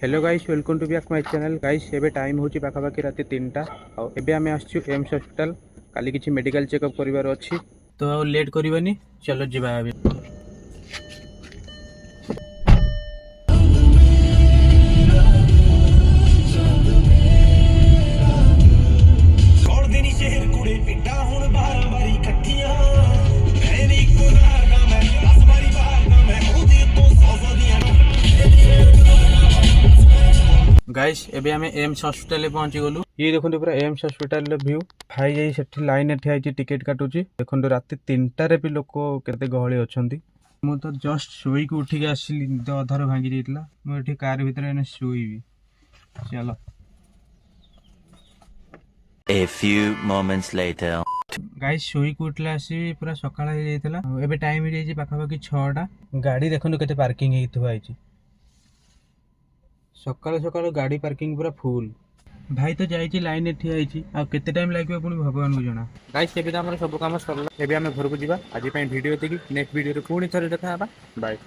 Hello guys, welcome to back my channel. Guys एबे टाइम होची पाखापाखि राति 3टा और एबे आमे आछछु एम्स हॉस्पिटल। काली किछि मेडिकल चेकअप करिवार अछि, तो लेट करिवानी, चलो जिबा अबे। गाइस एबे आमे एम्स हॉस्पिटल पहुंची गलु। ये देखंतु पूरा एम्स हॉस्पिटल व्यू। भाई जाई सेठी लाइन ठिया आइछि, टिकट काटुची। देखंतु राति 3टा रे भी लोक केते गहळी अछंती। मु तो जस्ट सोई को उठी के आसिली, निद अधार भांगी जाइतला। मु एठी कार भीतर एने सोईबी। चलो A few moments later. Guys सोई को उठला आसी पूरा सकाळ हे जाइतला। एबे टाइम हे जाइछि पाखापाखि 6टा। गाड़ी देखंतु केते पार्किंग हेइथबा आइछि। सकाळ सकाळ गाड़ी पार्किंग पूरा फुल। भाई तो जाइछि लाइन रे ठिया आइछि, आ केते टाइम लागबो पुनी भगवान को जणा। गाइस एबे हमर सब काम सरला। एबे हमें घर को जिबा। आज पई वीडियो देखि नेक्स्ट वीडियो रे पुनी थरे देखा हबा। बाय।